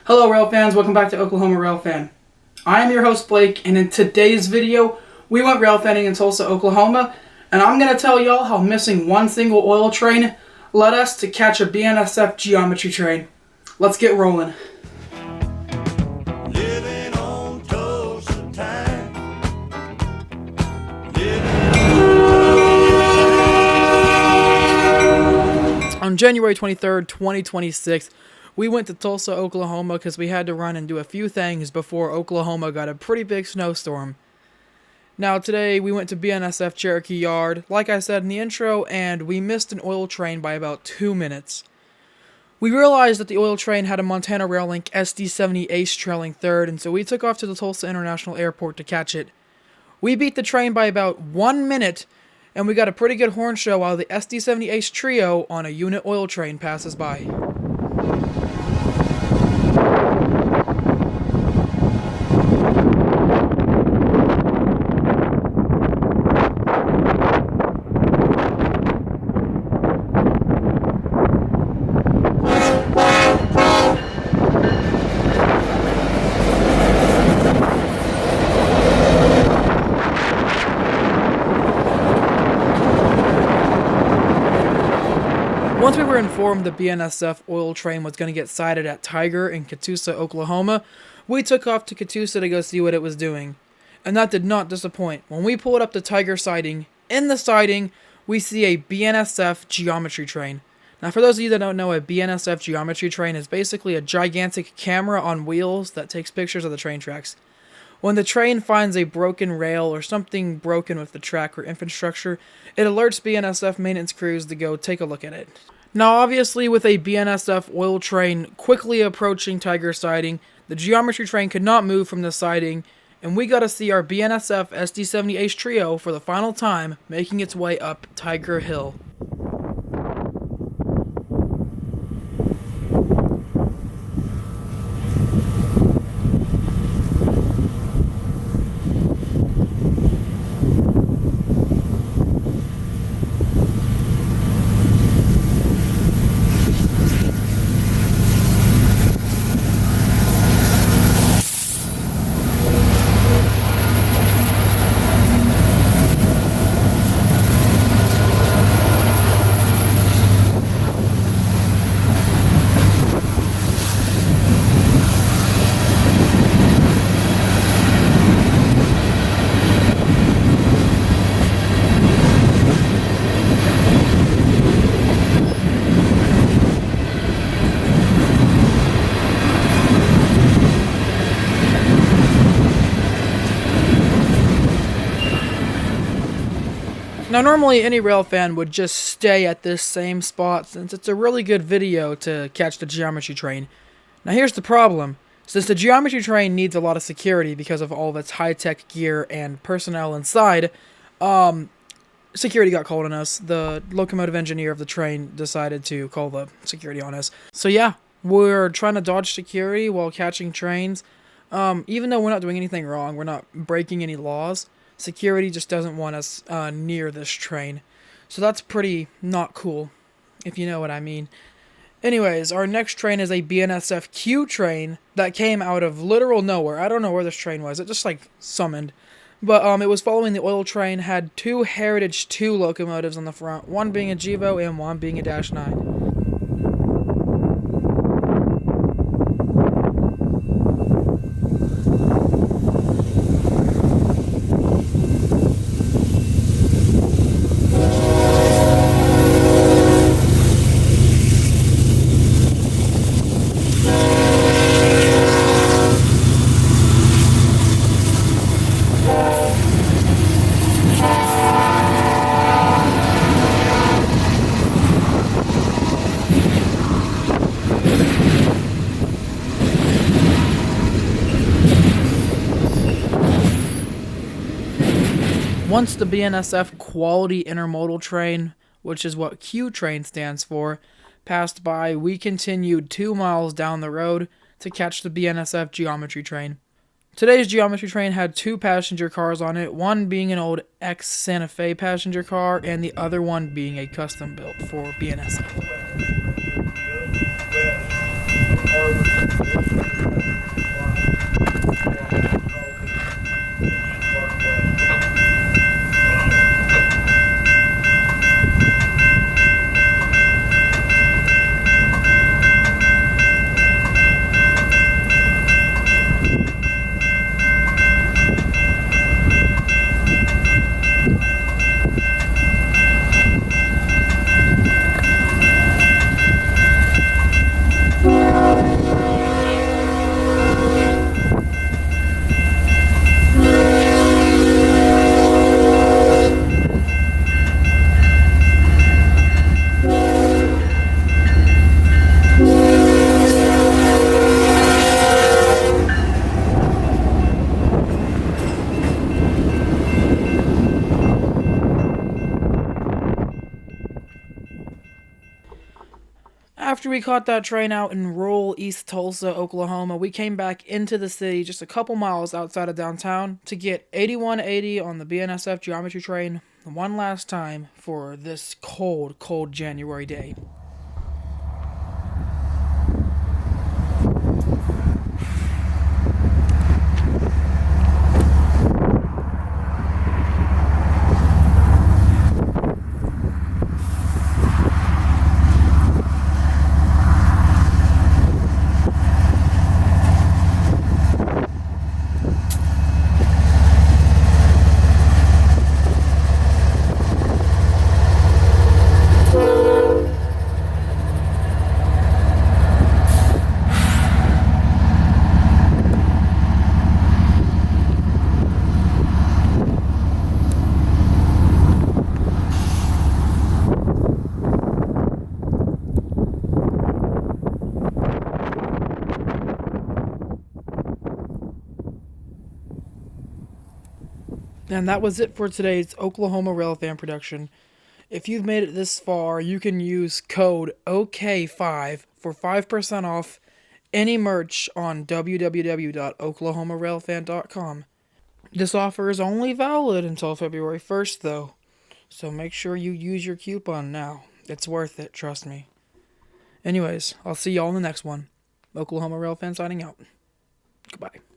Hello rail fans, welcome back to Oklahoma Railfan. I am your host Blake, and in today's video, we went railfanning in Tulsa, Oklahoma, and I'm going to tell y'all how missing one single oil train led us to catch a BNSF geometry train. Let's get rolling. Living on Tulsa time. On January 23rd, 2026, we went to Tulsa, Oklahoma because we had to run and do a few things before Oklahoma got a pretty big snowstorm. Now today we went to BNSF Cherokee Yard, like I said in the intro, and we missed an oil train by about 2 minutes. We realized that the oil train had a Montana Rail Link SD70 Ace trailing third, and so we took off to the Tulsa International Airport to catch it. We beat the train by about 1 minute, and we got a pretty good horn show while the SD70 Ace trio on a unit oil train passes by. Once we were informed the BNSF oil train was going to get sighted at Tiger in Catoosa, Oklahoma, we took off to Catoosa to go see what it was doing. And that did not disappoint. When we pulled up the Tiger sighting, in the sighting, we see a BNSF geometry train. Now for those of you that don't know, a BNSF geometry train is basically a gigantic camera on wheels that takes pictures of the train tracks. When the train finds a broken rail or something broken with the track or infrastructure, it alerts BNSF maintenance crews to go take a look at it. Now obviously with a BNSF oil train quickly approaching Tiger siding, the geometry train could not move from the siding, and we got to see our BNSF SD70 Ace trio for the final time making its way up Tiger Hill. Now normally any rail fan would just stay at this same spot since it's a really good video to catch the geometry train. Now here's the problem. Since the geometry train needs a lot of security because of all of its high-tech gear and personnel inside, security got called on us. The locomotive engineer of the train decided to call the security on us. So yeah, we're trying to dodge security while catching trains. Even though we're not doing anything wrong, we're not breaking any laws, security just doesn't want us near this train. So that's pretty not cool, if you know what I mean. Anyways, our next train is a BNSF Q train that came out of literal nowhere. I don't know where this train was. It just like summoned. But it was following the oil train, had two Heritage 2 locomotives on the front, one being a Gevo and one being a Dash 9. Once the BNSF Quality Intermodal Train, which is what Q train stands for, passed by, we continued 2 miles down the road to catch the BNSF Geometry Train. Today's Geometry Train had 2 passenger cars on it, one being an old ex-Santa Fe passenger car, and the other one being a custom built for BNSF. after we caught that train out in rural East Tulsa, Oklahoma, we came back into the city just a couple miles outside of downtown to get 8180 on the BNSF geometry train one last time for this cold, cold January day. And that was it for today's Oklahoma Railfan production. If you've made it this far, you can use code OK5 for 5% off any merch on www.oklahomarailfan.com. This offer is only valid until February 1st, though, so make sure you use your coupon now. It's worth it, trust me. Anyways, I'll see y'all in the next one. Oklahoma Railfan signing out. Goodbye.